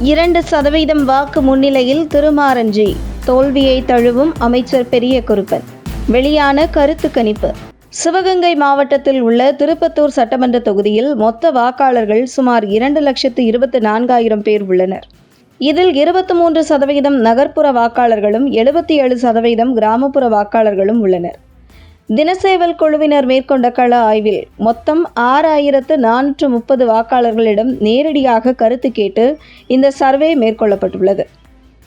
2% வாக்கு முன்னிலையில் திருமாரஞ்சி தோல்வியை தழுவும் அமைச்சர் பெரியகுருப்பன். வெளியான கருத்து கணிப்பு. சிவகங்கை மாவட்டத்தில் உள்ள திருப்பத்தூர் சட்டமன்ற தொகுதியில் மொத்த வாக்காளர்கள் சுமார் 2,24,000 பேர் உள்ளனர். இதில் 23% நகர்ப்புற வாக்காளர்களும் 77% கிராமப்புற வாக்காளர்களும் உள்ளனர். தினசேவல் குழுவினர் மேற்கொண்ட கள ஆய்வில் மொத்தம் 6,430 வாக்காளர்களிடம் நேரடியாக கருத்து கேட்டு இந்த சர்வே மேற்கொள்ளப்பட்டுள்ளது.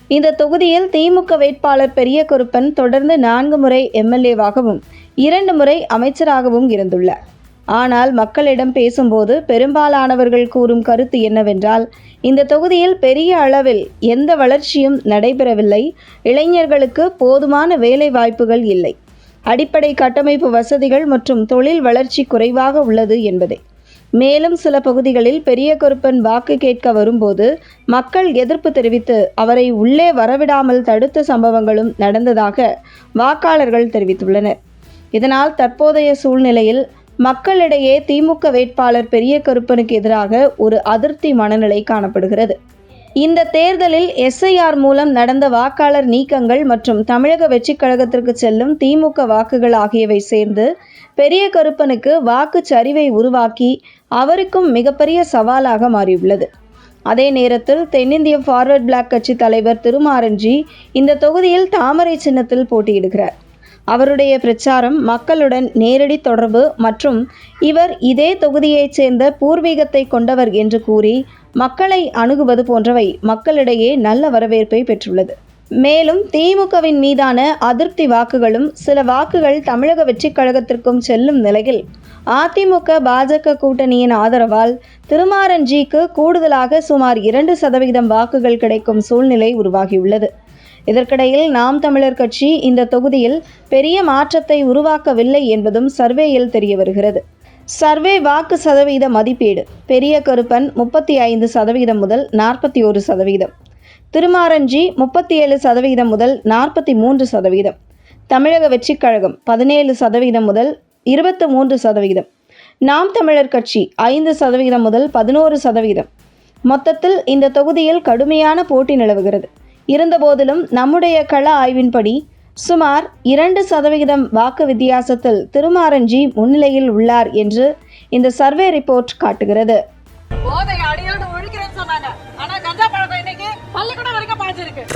இந்த தொகுதியில் திமுக வேட்பாளர் பெரியகுருப்பன் தொடர்ந்து 4 முறை எம்எல்ஏவாகவும் 2 முறை அமைச்சராகவும் இருந்துள்ளார். ஆனால் மக்களிடம் பேசும்போது பெரும்பாலானவர்கள் கூறும் கருத்து என்னவென்றால், இந்த தொகுதியில் பெரிய அளவில் எந்த வளர்ச்சியும் நடைபெறவில்லை, இளைஞர்களுக்கு போதுமான வேலை வாய்ப்புகள் இல்லை, அடிப்படை கட்டமைப்பு வசதிகள் மற்றும் தொழில் வளர்ச்சி குறைவாக உள்ளது என்பதே. மேலும் சில பகுதிகளில் பெரியகுருப்பன் வாக்கு கேட்க வரும்போது மக்கள் எதிர்ப்பு தெரிவித்து அவரை உள்ளே வரவிடாமல் தடுத்த சம்பவங்களும் நடந்ததாக வாக்காளர்கள் தெரிவித்துள்ளனர். இதனால் தற்போதைய சூழ்நிலையில் மக்களிடையே திமுக வேட்பாளர் பெரியகுருப்பனுக்கு எதிராக ஒரு அதிருப்தி மனநிலை காணப்படுகிறது. இந்த தேர்தலில் SIR மூலம் நடந்த வாக்காளர் நீக்கங்கள் மற்றும் தமிழக வெற்றிக் கழகத்திற்கு செல்லும் திமுக வாக்குகள் ஆகியவை சேர்ந்து பெரியகுருப்பனுக்கு வாக்கு சரிவை உருவாக்கி அவருக்கும் மிகப்பெரிய சவாலாக மாறியுள்ளது. அதே நேரத்தில் தென்னிந்திய ஃபார்வர்ட் பிளாக் கட்சி தலைவர் திருமாரஞ்சி இந்த தொகுதியில் தாமரை சின்னத்தில் போட்டியிடுகிறார். அவருடைய பிரச்சாரம் மக்களுடன் நேரடி தொடர்பு மற்றும் இவர் இதே தொகுதியைச் சேர்ந்த பூர்வீகத்தை கொண்டவர் என்று கூறி மக்களை அணுகுவது போன்றவை மக்களிடையே நல்ல வரவேற்பை பெற்றுள்ளது. மேலும் திமுகவின் மீதான அதிருப்தி வாக்குகளும் சில வாக்குகள் தமிழக வெற்றிக் கழகத்திற்கும் செல்லும் நிலையில் அதிமுக பாஜக கூட்டணியின் ஆதரவால் திருமாரஞ்சிக்கு கூடுதலாக சுமார் 2% வாக்குகள் கிடைக்கும் சூழ்நிலை உருவாகியுள்ளது. இதற்கிடையில் நாம் தமிழர் கட்சி இந்த தொகுதியில் பெரிய மாற்றத்தை உருவாக்கவில்லை என்பதும் சர்வேயில் தெரிய வருகிறது. சர்வே வாக்கு சதவீத மதிப்பீடு. பெரியகுருப்பன் 35% முதல் 41%, திருமாரஞ்சி 37% முதல் 43%, தமிழக வெற்றிக் கழகம் 17% முதல் 23%, நாம் தமிழர் கட்சி 5% முதல் 11%. மொத்தத்தில் இந்த தொகுதியில் கடுமையான போட்டி நிலவுகிறது. இருந்தபோதிலும் நம்முடைய கள ஆய்வின்படி சுமார் 2% வாக்கு வித்தியாசத்தில் திருமாரஞ்சி முன்னிலையில் உள்ளார் என்று இந்த சர்வே ரிப்போர்ட் காட்டுகிறது.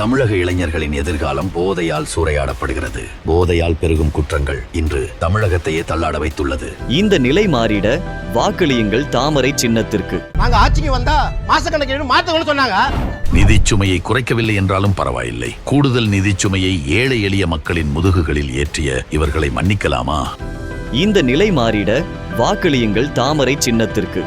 தமிழக இளைஞர்களின் எதிர்காலம் போதையால் சூறையாடப்படுகிறது. போதையால் பெருகும் குற்றங்கள் இன்று தமிழகத்தையே தள்ளாட வைத்துள்ளது. இந்த நிலை மாறிட வாக்களியுங்கள் தாமரை சின்னத்திற்கு. நாங்க ஆட்சிக்கு வந்தா மாசக்கணக்கில் மாத்தணும்னு சொன்னாங்க. நிதி சுமையை குறைக்கவில்லை என்றாலும் பரவாயில்லை. கூடுதல் நிதி சுமையை ஏழை எளிய மக்களின் முதுகுகளில் ஏற்றிய இவர்களை மன்னிக்கலாமா? இந்த நிலை மாறிட வாக்களியுங்கள் தாமரை சின்னத்திற்கு.